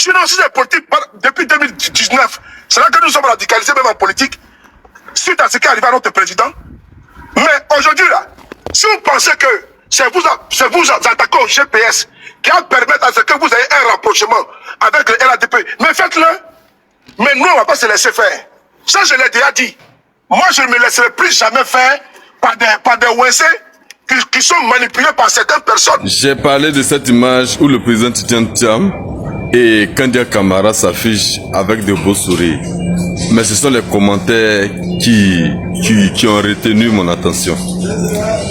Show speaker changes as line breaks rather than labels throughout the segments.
Sinon, si c'est politique, depuis 2019, c'est là que nous sommes radicalisés, même en politique, suite à ce qui est arrivé à notre président. Mais aujourd'hui, là, si vous pensez que c'est vous attaquer au GPS qui va permettre à ce que vous ayez un rapprochement avec le RADP, mais faites-le. Mais nous, on ne va pas se laisser faire. Ça, je l'ai déjà dit. Moi, je ne me laisserai plus jamais faire par des ONC qui sont manipulés par certaines personnes.
J'ai parlé de cette image où le président Tidjane Thiam et Kandia Camara s'affichent avec de beaux sourires. Mais ce sont les commentaires qui ont retenu mon attention.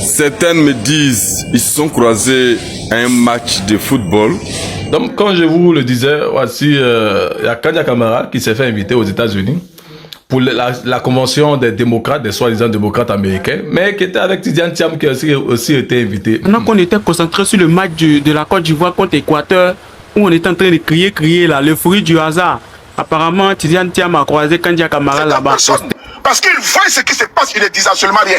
Certains me disent ils se sont croisés à un match de football.
Donc, comme je vous le disais, voici, il y a Kandia Camara qui s'est fait inviter aux États-Unis pour la convention des démocrates, des soi-disant démocrates américains, mais qui était avec Tidjane Thiam qui a aussi été invité.
Pendant qu'on était concentré sur le match de la Côte d'Ivoire contre l'Équateur, où on était en train de crier là, le fruit du hasard. Apparemment, Tidjane Thiam a croisé Kandia Camara là-bas.
Parce qu'il voit ce qui se passe, il ne dit absolument rien.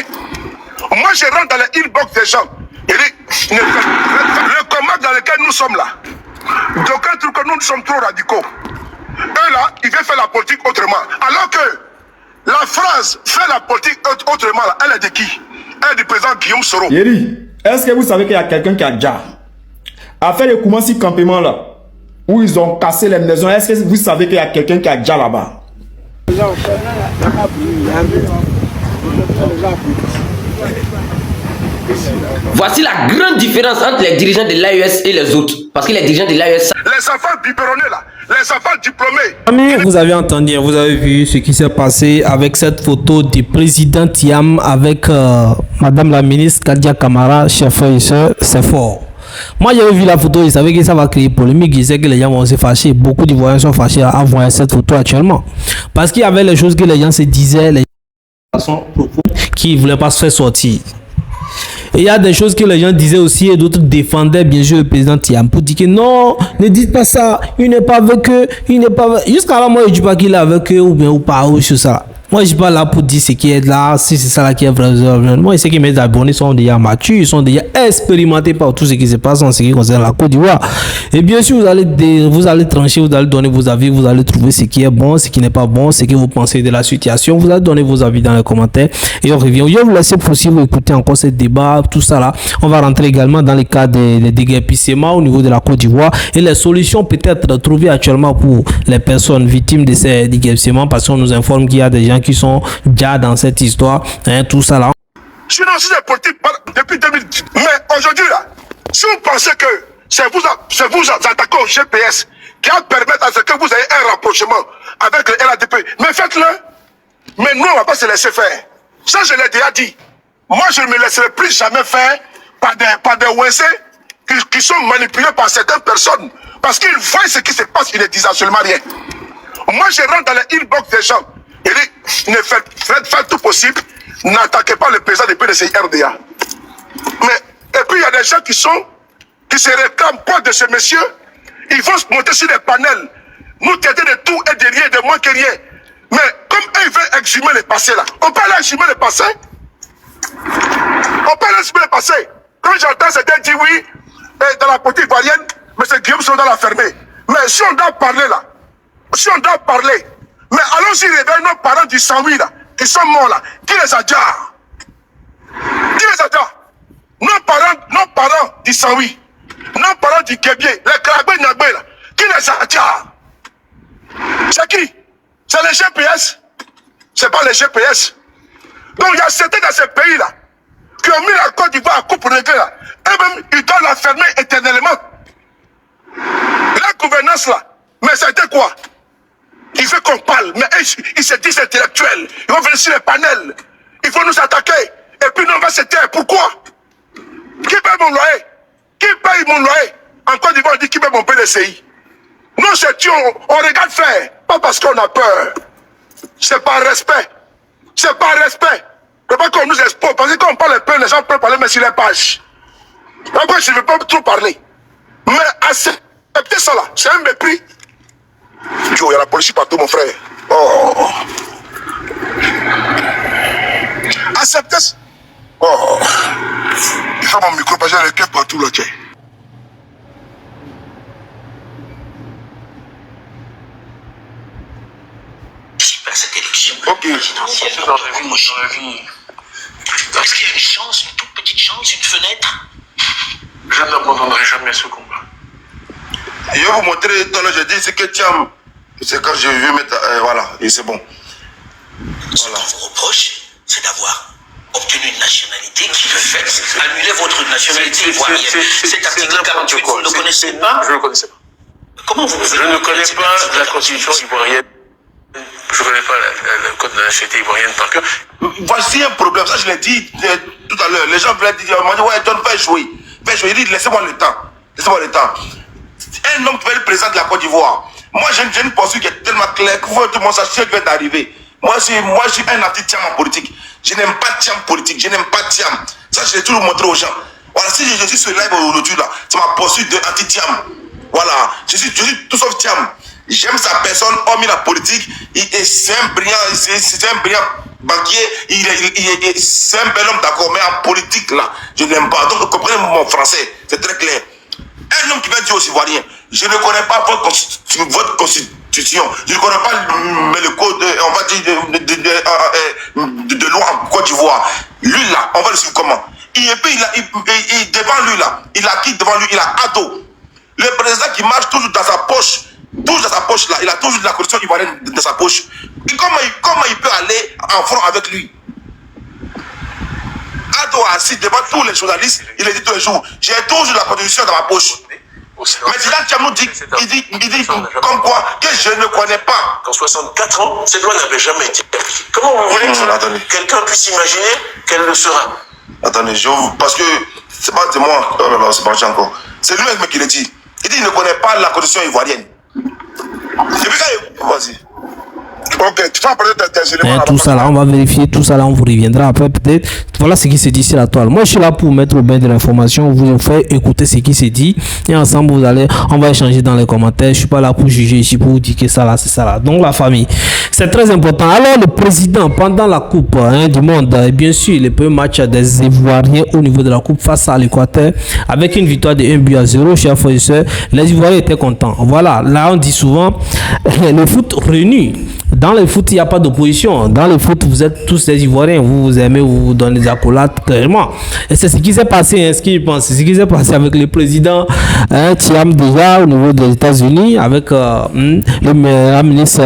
Moi, je rentre dans les inbox des gens. Il dit, le combat dans lequel nous sommes là, d'aucuns trouvent que nous sommes trop radicaux. Eux là, ils veulent faire la politique autrement. Alors que la phrase « faire la politique autrement », là, elle est de qui? Elle est du président Guillaume Soro.
Yeri, est-ce que vous savez qu'il y a quelqu'un qui a déjà fait le Koumassi campement là, où ils ont cassé les maisons? Est-ce que vous savez qu'il y a quelqu'un qui a déjà là-bas?
Voici la grande différence entre les dirigeants de l'AES et les autres. Parce que les dirigeants de l'AES...
Les enfants biberonnés là, les enfants diplômés.
Mais vous avez entendu, vous avez vu ce qui s'est passé avec cette photo du président Thiam avec Madame la ministre Kandia Camara, chef frère et soeur, c'est fort. Moi j'avais vu la photo, je savais que ça va créer polémique, je sais que les gens vont se fâcher, beaucoup d'Ivoiriens sont fâchés à voir cette photo actuellement. Parce qu'il y avait les choses que les gens se disaient, les gens qui ne voulaient pas se faire sortir. Et il y a des choses que les gens disaient aussi et d'autres défendaient bien sûr le président Thiam pour dire que non, ne dites pas ça, il n'est pas avec eux, il n'est pas avec... Jusqu'à là, moi je ne dis pas qu'il est avec eux ou bien ou pas ou sur ça. Moi je ne suis pas là pour dire ce qui est là, si c'est ça là qui est vrai. Moi je sais que mes abonnés sont déjà matures, ils sont déjà expérimentés par tout ce qui se passe en ce qui concerne la Côte d'Ivoire. Et bien sûr vous allez trancher, vous allez donner vos avis, vous allez trouver ce qui est bon, ce qui n'est pas bon, ce que vous pensez de la situation, vous allez donner vos avis dans les commentaires et on revient. Je vais vous laisser possible écouter encore ce débat, tout ça là. On va rentrer également dans les cas des déguerpissements au niveau de la Côte d'Ivoire et les solutions peut-être trouvées actuellement pour les personnes victimes de ces déguerpissements, parce qu'on nous informe qu'il y a des gens qui sont déjà dans cette histoire, hein, tout ça là.
Sinon, si c'est politique depuis 2010. Mais aujourd'hui là, si vous pensez que c'est vous attaquer au GPS qui va permettre à ce que vous ayez un rapprochement avec le RADP, mais faites-le. Mais nous, on ne va pas se laisser faire. Ça, je l'ai déjà dit. Moi, je ne me laisserai plus jamais faire par des ONC qui sont manipulés par certaines personnes. Parce qu'ils voient ce qui se passe, ils ne disent absolument rien. Moi, je rentre dans les inbox des gens. Il dit, faites tout possible, n'attaquez pas le président du PDCI RDA. Mais, et puis, il y a des gens qui se réclament pas de ce monsieur. Ils vont se monter sur les panels, nous traiter de tout et de rien, de moins que rien. Mais, comme eux, ils veulent exhumer le passé là, on peut aller exhumer le passé. On peut aller exhumer le passé. Quand j'entends certains dire oui, dans la politique ivoirienne, M. Guillaume Soro doit la fermer. Mais si on doit parler là, mais allons-y réveiller nos parents du 108 là, qui sont morts là. Qui les a déjà? Nos parents du 108, nos parents du Kébié, les Krabé Nagbé là, qui les a déjà? C'est qui? C'est les GPS? C'est pas les GPS. Donc il y a certains dans ces pays là, qui ont mis la Côte d'Ivoire à coupe réglée là, eux-mêmes ils doivent la fermer éternellement. La gouvernance là, mais c'était quoi? Il veut qu'on parle, mais ils se disent intellectuels. Ils vont venir sur les panels. Ils vont nous attaquer. Et puis nous, on va se taire. Pourquoi? Qui paye mon loyer? Qui paye mon loyer? En Côte d'Ivoire, on dit qui paye mon PDCI. Nous, on regarde faire. Pas parce qu'on a peur. C'est par respect. C'est par respect. C'est pas qu'on nous expose. Parce que quand on parle un peu, les gens peuvent parler, mais sur les pages. Après, je ne veux pas trop parler. Mais accepter ça là, c'est un mépris. Yo, il y a la police partout, mon frère. Oh. Acceptez. Oh. Il faut mon micro, parce que j'ai le cœur partout là, tiens. Ok.
Dans la vie. Parce qu'il y a une chance, une toute petite chance, une fenêtre. Je n'abandonnerai jamais ce combat.
Je vais vous montrer, tout à l'heure, je dis, c'est que Thiam, c'est quand je vais mettre, voilà, et c'est bon.
Ce qu'on vous reproche, c'est d'avoir obtenu une nationalité qui, de fait, annulait votre nationalité ivoirienne. Cet article 48, vous ne le connaissez pas?
Je ne le connaissais pas.
Comment vous
Je ne connais pas la constitution ivoirienne. Je ne connais pas le code de la nationalité ivoirienne par cœur.
Voici un problème, ça je l'ai dit tout à l'heure. Les gens veulent dire, ouais, John, fais jouer. Fais jouer. Il dit, laissez-moi le temps. Laissez-moi le temps. Un homme qui va être le président de la Côte d'Ivoire. Moi, j'ai une posture qui est tellement claire que tout le monde sache ce qui va arriver. Moi, je suis un anti-Thiam en politique. Je n'aime pas Thiam politique. Je n'aime pas Thiam. Ça, je l'ai toujours montré aux gens. Voilà, si je suis sur le live aujourd'hui, là, c'est ma posture de anti-Thiam. Voilà, je suis tout sauf Thiam. J'aime sa personne, hormis la politique. C'est un brillant banquier. C'est un bel homme, d'accord, mais en politique, là, je n'aime pas. Donc, comprenez mon français, c'est très clair. Un homme qui va dire aux Ivoiriens, je ne connais pas votre constitution, je ne connais pas le code, on va dire, de loi en Côte d'Ivoire. Lui, là, on va le suivre comment? Et puis, devant lui, là, il a qui devant lui? Il a Ado. Le président qui marche toujours dans sa poche. Toujours dans sa poche là, il a toujours la constitution ivoirienne dans sa poche. Et comment il peut aller en front avec lui? Ado assis devant tous les journalistes, il a dit tous les jours, j'ai toujours la constitution dans ma poche. Mais Tidjane Thiam nous dit, il dit comme quoi que je ne connais pas.
Qu'en 64 ans, cette loi n'avait jamais été appliquée. Comment vous voulez que quelqu'un puisse imaginer qu'elle le sera?
Attendez, parce que c'est pas de moi, oh là là, c'est pas encore. C'est lui-même qui le dit. Il dit qu'il ne connaît pas la constitution ivoirienne. Et puis vas-y. Ok, tu vas parler tes éléments.
Tout ça là, on va vérifier, tout ça là, on vous reviendra après peut-être. Voilà ce qui se dit sur la toile. Moi, je suis là pour mettre au bain de l'information, vous faire écouter ce qui se dit et ensemble, on va échanger dans les commentaires. Je suis pas là pour juger ici, pour vous dire que ça là, c'est ça là. Donc la famille, c'est très important. Alors le président, pendant la Coupe du Monde, bien sûr, le premier match des Ivoiriens au niveau de la Coupe face à l'Équateur, avec une victoire de 1-0, chers frères et sœurs, les Ivoiriens étaient contents. Voilà, là on dit souvent, le foot réunit. Dans le foot, il n'y a pas d'opposition. Dans le foot, vous êtes tous des Ivoiriens. Vous vous aimez, vous vous donnez des accolades, clairement. Et c'est ce qui s'est passé, hein, ce qu'il pense. C'est ce qui s'est passé avec le président Thiam déjà au niveau des États-Unis, avec la ministre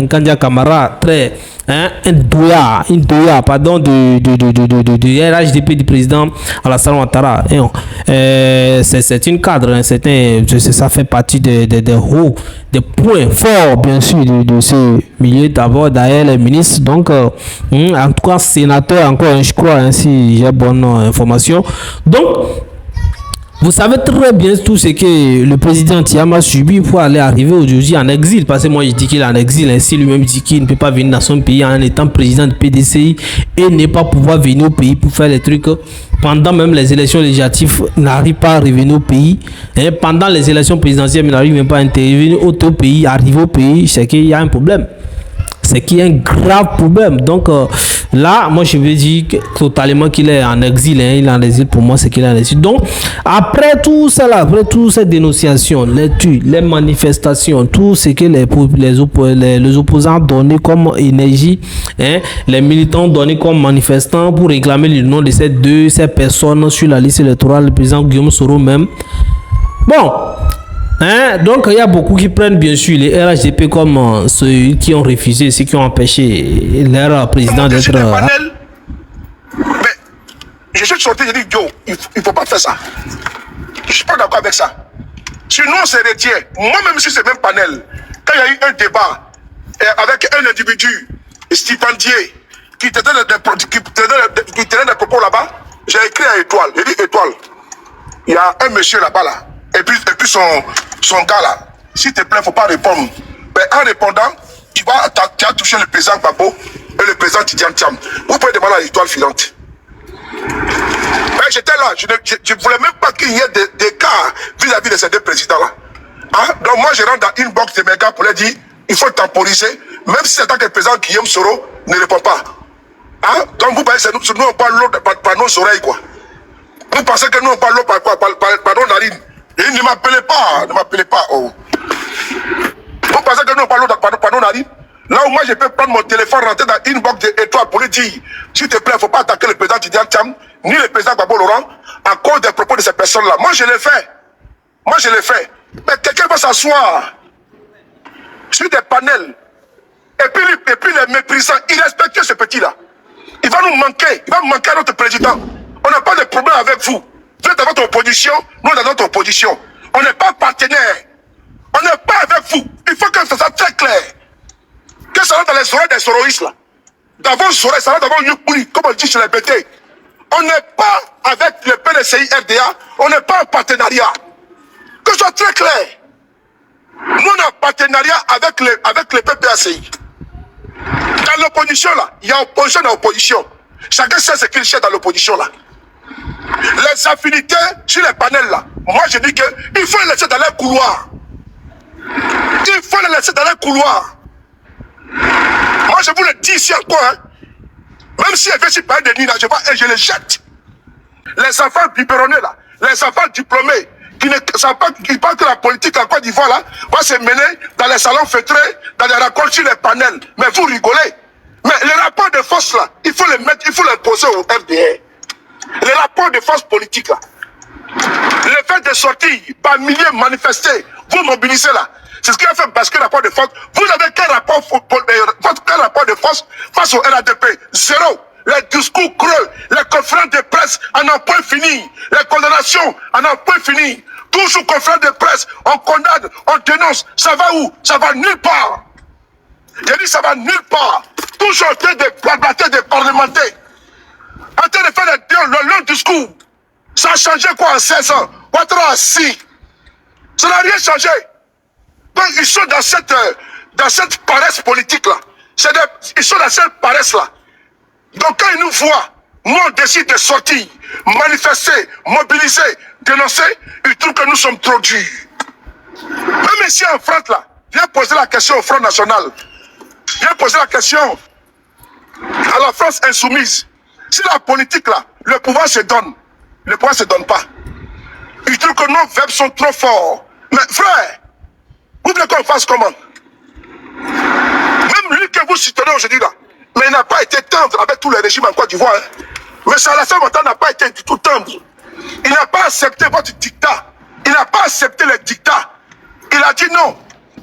Kandia Camara, très un doya, pardon, de RHDP du président Alassane Ouattara. C'est une cadre, hein, ça fait partie des points forts, bien sûr, de ce milieu. D'abord, d'ailleurs, les ministres, donc, en tout cas, sénateur, encore, je crois, hein, si j'ai bonne information. Donc, vous savez très bien tout ce que le président Thiam a subi pour arriver aujourd'hui en exil. Parce que moi, je dis qu'il est en exil. Ainsi, lui-même dit qu'il ne peut pas venir dans son pays en étant président de PDCI et ne pas pouvoir venir au pays pour faire les trucs. Pendant même les élections législatives, il n'arrive pas à revenir au pays. Et pendant les élections présidentielles, il n'arrive même pas à intervenir au pays, arriver au pays. C'est qu'il y a un problème. C'est qu'il y a un grave problème. Donc là, moi je veux dire totalement qu'il est en exil. Hein. Il est en exil, pour moi, c'est qu'il est en exil. Donc, après tout ça, là, après toutes ces dénonciations, les tues, les manifestations, tout ce que les opposants ont donné comme énergie, hein, les militants ont donné comme manifestants pour réclamer le nom de ces personnes sur la liste électorale, le président Guillaume Soro même. Bon. Hein? Donc il y a beaucoup qui prennent bien sûr les RHDP comme ceux qui ont refusé, ceux qui ont empêché leur président d'être...
Mais je suis sorti, je dis Joe, il ne faut pas faire ça. Je ne suis pas d'accord avec ça. Sinon c'est retient. Moi-même si c'est même panel, quand il y a eu un débat avec un individu stipendié qui tenait des propos là-bas, j'ai écrit à Étoile. J'ai dit Étoile, il y a un monsieur là-bas là. Et puis son gars là, s'il te plaît, il ne faut pas répondre. Mais en répondant, tu as touché le président Gbagbo et le président Tidjane Thiam. Vous pouvez demander à l'Étoile filante. Mais j'étais là, je ne voulais même pas qu'il y ait des cas vis-à-vis de ces deux présidents-là. Hein? Donc moi, je rentre dans une box de mes gars pour leur dire, il faut temporiser, même si c'est tant que le président Guillaume Soro ne répond pas. Hein? Donc vous pensez que nous on parle l'eau par nos oreilles, quoi. Vous pensez que nous on parle l'eau par nos narines. Et ne m'appelez pas, oh. Vous pensez que nous parlons par nos narines? Là où moi je peux prendre mon téléphone, rentrer dans une box d'étoiles pour lui dire, s'il te plaît, il ne faut pas attaquer le président Tidiane Thiam, ni le président Gbagbo Laurent, à cause des propos de ces personnes-là. Moi je l'ai fait. Moi je l'ai fait. Mais quelqu'un va s'asseoir sur des panels, et puis les méprisants, irrespectueux ce petit-là. Il va nous manquer, il va manquer à notre président. On n'a pas de problème avec vous. Vous êtes dans votre opposition, nous dans notre opposition. On n'est pas partenaires. On n'est pas avec vous. Il faut que ça soit très clair. Que ça rentre dans les oreilles des soroïstes là. Dans vos oreilles, ça rentre dans vos yukuri, comme on dit chez les BT. On n'est pas avec le PDCI RDA, on n'est pas en partenariat. Que ce soit très clair. Nous, on est en partenariat avec le PPACI. Dans l'opposition là, il y a opposition et opposition. Chacun sait ce qu'il cherche dans l'opposition là. Les affinités sur les panels là, moi je dis qu'il faut les laisser dans les couloirs. Il faut les laisser dans les couloirs. Moi je vous le dis ici encore, hein. Même si elle veut s'y parler de Nina, je vois et je les jette. Les enfants biberonnés là, les enfants diplômés, qui ne savent pas, qui pensent que la politique en Côte d'Ivoire là va se mener dans les salons feutrés, dans les rencontres sur les panels. Mais vous rigolez. Mais les rapports de force là, il faut les mettre, il faut les poser au RDR. Les rapports de force politique là. Le fait de sortir par milliers manifester, vous mobilisez là. C'est ce qui a fait basculer le rapport de force. Vous avez quel rapport de force face au RADP? Zéro. Les discours creux, les conférences de presse en un point fini. Les condamnations en un point fini. Toujours conférences de presse, on condamne, on dénonce. Ça va où? Ça va nulle part. J'ai dit ça va nulle part. Toujours en train de blablater des parlementaires. En train de faire le long discours. Ça a changé quoi en 16 ans? Ouattara assis. Ça n'a rien changé. Donc ils sont dans cette paresse politique là. Ils sont dans cette paresse là. Donc quand ils nous voient, nous on décide de sortir, manifester, mobiliser, dénoncer, ils trouvent que nous sommes trop durs. Même ici en France là, viens poser la question au Front National. Viens poser la question à la France insoumise. Si la politique là, le pouvoir se donne, le pouvoir se donne pas. Ils trouvent que nos verbes sont trop forts. Mais frère, vous voulez qu'on fasse comment? Même lui que vous soutenez aujourd'hui là, mais il n'a pas été tendre avec tous les régimes en Côte d'Ivoire. Hein. Mais Alassane Ouattara n'a pas été du tout tendre. Il n'a pas accepté votre dictat. Il n'a pas accepté les dictats. Il a dit non.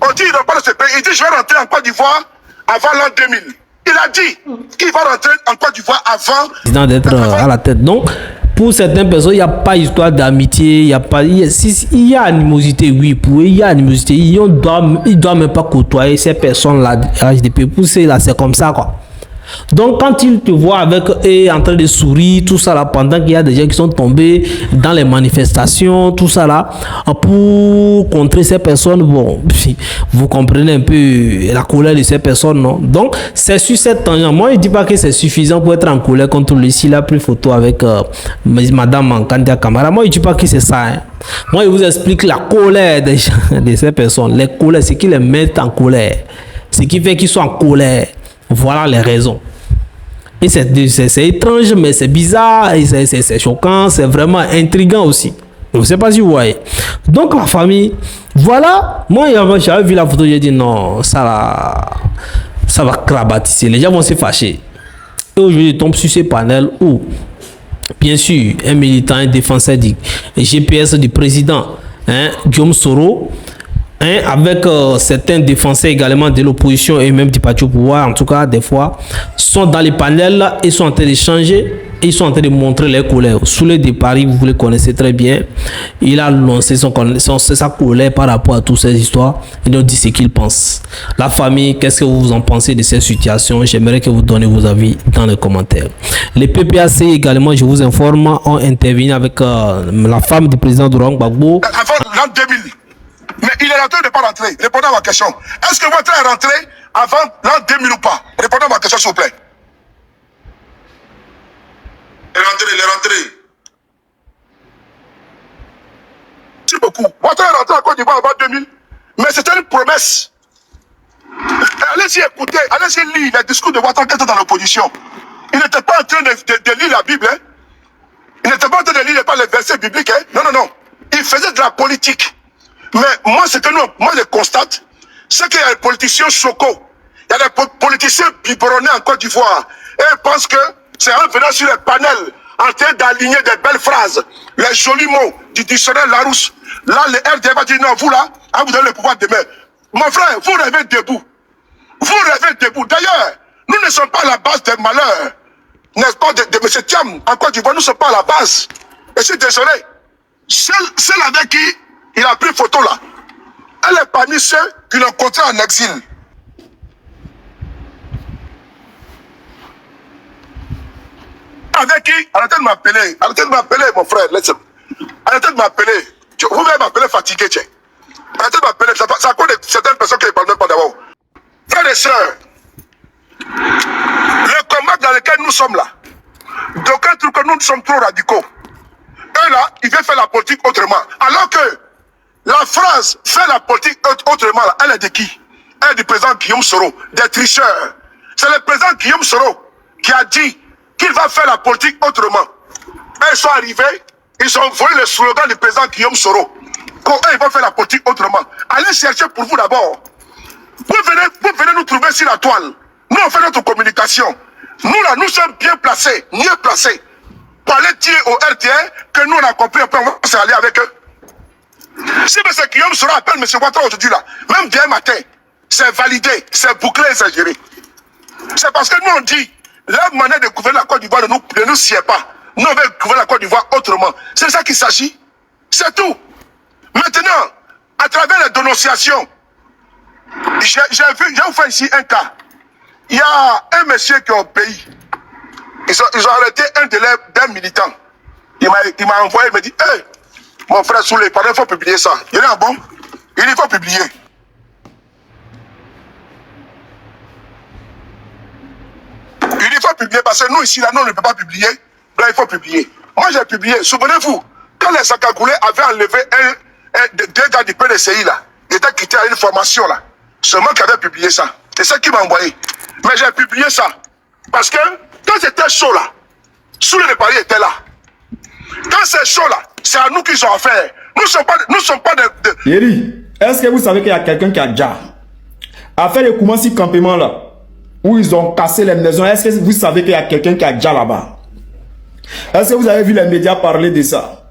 On dit il n'a pas de ce pays. Il dit je vais rentrer en Côte d'Ivoire avant l'an 2000. Il a dit qu'il va rentrer en Côte d'Ivoire avant
d'être à la tête. Donc, pour certaines personnes, il n'y a pas d'histoire d'amitié, il y a animosité, oui, il y a animosité. Il ne doit même pas côtoyer ces personnes-là, HDP. Pour là, c'est comme ça, quoi. Donc, quand ils te voient avec eux en train de sourire, tout ça là, pendant qu'il y a des gens qui sont tombés dans les manifestations, tout ça là, pour contrer ces personnes, bon, vous comprenez un peu la colère de ces personnes, non? Donc, c'est sur cette tangente. Moi, je ne dis pas que c'est suffisant pour être en colère contre lui. S'il a pris photo avec Madame Kandia Camara, moi, je ne dis pas que c'est ça. Hein. Moi, je vous explique la colère de ces personnes. Les colères, c'est qui les mettent en colère. Ce qui fait qu'ils sont en colère. Voilà les raisons. Et c'est étrange, mais c'est bizarre, et c'est choquant, c'est vraiment intriguant aussi. Je ne sais pas si vous voyez. Donc la famille, voilà. Moi, j'avais vu la photo, j'ai dit non, ça va crabatisser. Les gens vont se fâcher. Et aujourd'hui, je tombe sur ces panels où, bien sûr, un militant, un défenseur du GPS du président, Guillaume Soro, avec certains défenseurs également de l'opposition et même du parti au pouvoir, en tout cas des fois, sont dans les panels et sont en train d'échanger et ils sont en train de montrer leur colère. Sous le départ, vous le connaissez très bien, il a lancé sa colère par rapport à toutes ces histoires et nous dit ce qu'il pense. La famille, qu'est-ce que vous en pensez de ces situations? J'aimerais que vous donniez vos avis dans les commentaires. Les PPAC également, je vous informe, ont intervenu avec la femme du président Laurent Gbagbo.
Avant l'an 2000. Mais il est rentré ou n'est pas rentré? Répondez à ma question. Est-ce que votre est rentré avant l'an 2000 ou pas? Répondez à ma question, s'il vous plaît. Il est rentré. Merci beaucoup. Votre est rentré en Côte d'Ivoire avant 2000. Mais c'était une promesse. Allez-y écouter, allez-y lire les discours de Ouattara qui était dans l'opposition. Il n'était pas en train de lire la Bible. Hein. Il n'était pas en train de lire les versets bibliques. Hein. Non, non, non. Il faisait de la politique. Mais moi, ce que moi je constate, c'est qu'il y a les politiciens chocos. Il y a des politiciens biberonnés en Côte d'Ivoire. Et ils pensent que c'est en venant sur les panels, en train d'aligner des belles phrases, les jolis mots du dictionnaire Larousse. Là, le RDA va dire non, vous là, vous avez le pouvoir demain. Mon frère, vous rêvez debout. Vous rêvez debout. D'ailleurs, nous ne sommes pas à la base des malheurs, n'est-ce pas, de M. Thiam en Côte d'Ivoire. Nous ne sommes pas à la base. Et je suis désolé. Celle avec qui il a pris photo là, elle est parmi ceux qui l'ont rencontré en exil. Avec qui? Arrêtez de m'appeler, mon frère. Arrêtez de m'appeler. Vous m'avez m'appeler fatigué, tiens. Arrêtez de m'appeler. C'est à cause de certaines personnes qui ne parlent même pas d'abord. Frères et sœurs, le combat dans lequel nous sommes là, d'aucuns trouvent que nous sommes trop radicaux. Eux là, ils veulent faire la politique autrement. Alors que la France fait la politique autrement là, elle est de qui? Elle est du président Guillaume Soro, des tricheurs. C'est le président Guillaume Soro qui a dit qu'il va faire la politique autrement. Ils sont arrivés, ils ont volé le slogan du président Guillaume Soro. Ils vont faire la politique autrement. Allez chercher pour vous d'abord. Vous venez nous trouver sur la toile. Nous, on fait notre communication. Nous, là, nous sommes bien placés, mieux placés, pour aller dire au RTN que nous, on a compris, après, on va s'allier avec eux. Si M. Guillaume Soro appelle M. Ouattara aujourd'hui, là, même demain matin, c'est validé, c'est bouclé, c'est géré. C'est parce que nous, on dit, la manière de gouverner la Côte d'Ivoire ne nous sied pas. Nous, on veut gouverner la Côte d'Ivoire autrement. C'est ça qu'il s'agit. C'est tout. Maintenant, à travers les dénonciations, j'ai vous fait ici un cas. Il y a un monsieur qui est au pays. Ils ont arrêté un des militants. Il m'a envoyé, il m'a dit, hey, mon frère Souley, il faut publier ça. Il est bon. Il faut publier. Il faut publier parce que nous ici, là, nous, on ne peut pas publier. Là, il faut publier. Moi, j'ai publié. Souvenez-vous, quand les Sakagoulés avaient enlevé deux gars du PDCI, là, ils étaient quittés à une formation, là. C'est moi qui avais publié ça. C'est ça qui m'a envoyé. Mais j'ai publié ça. Parce que quand c'était chaud, là, Souley de Paris était là. Quand c'est chaud, là, c'est à nous qu'ils ont affaire. Nous ne sommes pas de...
Yeri, est-ce que vous savez qu'il y a quelqu'un qui a déjà fait le Koumassi campement, là, où ils ont cassé les maisons? Est-ce que vous savez qu'il y a quelqu'un qui a déjà là-bas? Est-ce que vous avez vu les médias parler de ça?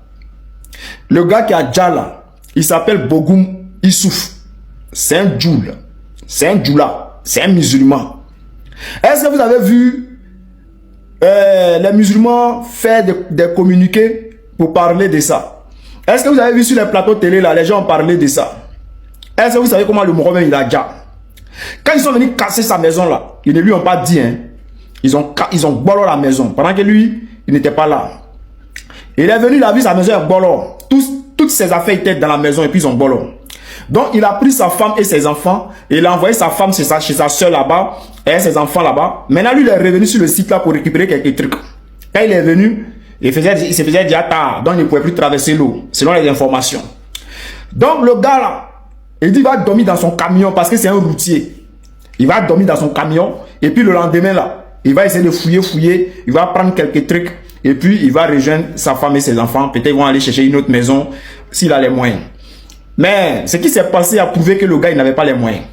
Le gars qui a déjà là, il s'appelle Bogoum Issouf. C'est un djoul. C'est un djoula. C'est un musulman. Est-ce que vous avez vu les musulmans faire des communiqués pour parler de ça? Est-ce que vous avez vu sur les plateaux télé là, les gens ont parlé de ça? Est-ce que vous savez comment le Mohamed il a déjà? Quand ils sont venus casser sa maison là, ils ne lui ont pas dit, hein. Ils ont bolé la maison pendant que lui, il n'était pas là. Il est venu, il a vu sa maison est bolé. Toutes ses affaires étaient dans la maison et puis ils ont bolé. Donc il a pris sa femme et ses enfants et il a envoyé sa femme chez sa soeur là-bas et ses enfants là-bas. Maintenant lui il est revenu sur le site là pour récupérer quelques trucs. Quand il est venu, il se faisait déjà tard, donc il ne pouvait plus traverser l'eau, selon les informations. Donc le gars là, il dit il va dormir dans son camion parce que c'est un routier. Il va dormir dans son camion et puis le lendemain là, il va essayer de fouiller, il va prendre quelques trucs et puis il va rejoindre sa femme et ses enfants. Peut-être ils vont aller chercher une autre maison s'il a les moyens. Mais ce qui s'est passé a prouvé que le gars il n'avait pas les moyens.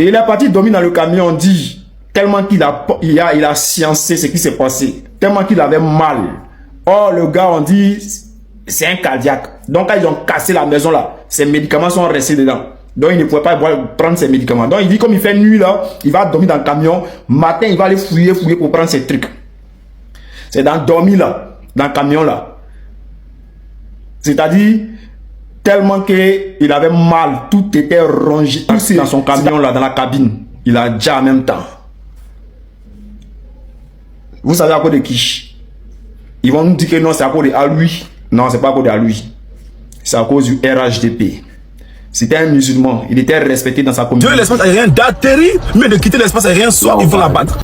Et il est parti dormir dans le camion, on dit, tellement qu'il a sciencé ce qui s'est passé, tellement qu'il avait mal. Or le gars on dit, c'est un cardiaque. Donc quand ils ont cassé la maison là, ses médicaments sont restés dedans. Donc il ne pouvait pas prendre ses médicaments. Donc il dit comme il fait nuit là, il va dormir dans le camion. Matin il va aller fouiller pour prendre ses trucs. C'est dans dormir là, dans le camion là. C'est-à-dire tellement qu'il avait mal, tout était rongé dans son camion là, dans la cabine. Il a déjà en même temps. Vous savez à cause de qui? Ils vont nous dire que non, c'est à cause de lui. Non, c'est pas à cause de lui. C'est à cause du RHDP. C'était un musulman. Il était respecté dans sa communauté.
Dieu l'espace aérien d'atterrir, mais de quitter l'espace aérien, soit ils vont l'abattre.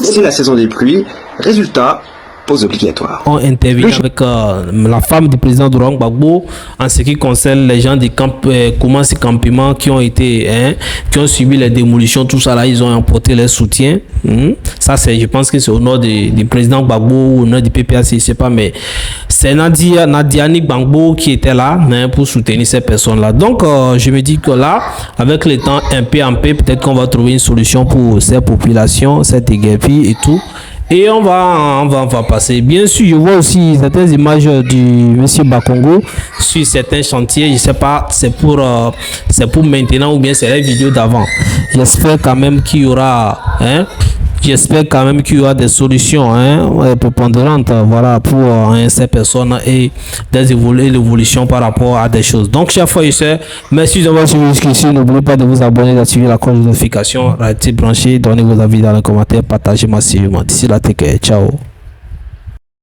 C'est la saison des pluies. Résultat, pause obligatoire.
On intervient avec la femme du président Laurent Gbagbo en ce qui concerne les gens des Koumassi campements qui ont été, qui ont subi les démolitions, tout ça là, ils ont apporté leur soutien. Ça c'est, je pense que c'est au nom du président Gbagbo ou au nom du PPAC, je sais pas, mais c'est Nadiani Gbangbo qui était là, hein, pour soutenir ces personnes-là. Donc, je me dis que là, avec le temps un peu en paix, peut-être qu'on va trouver une solution pour ces populations, cette guerpie et tout. Et on va passer. Bien sûr, je vois aussi certaines images du monsieur Bakongo sur certains chantiers. Je sais pas, c'est pour maintenant ou bien c'est la vidéo d'avant. J'espère quand même qu'il y aura, hein, j'espère quand même qu'il y aura des solutions, hein, prépondérantes, voilà, pour ces personnes et l'évolution par rapport à des choses. Donc, chers frères et sœurs, merci d'avoir suivi jusqu'ici. N'oubliez pas de vous abonner, d'activer la cloche de notification, restez branchés, donnez vos avis dans les commentaires, partagez massivement. D'ici là, ciao.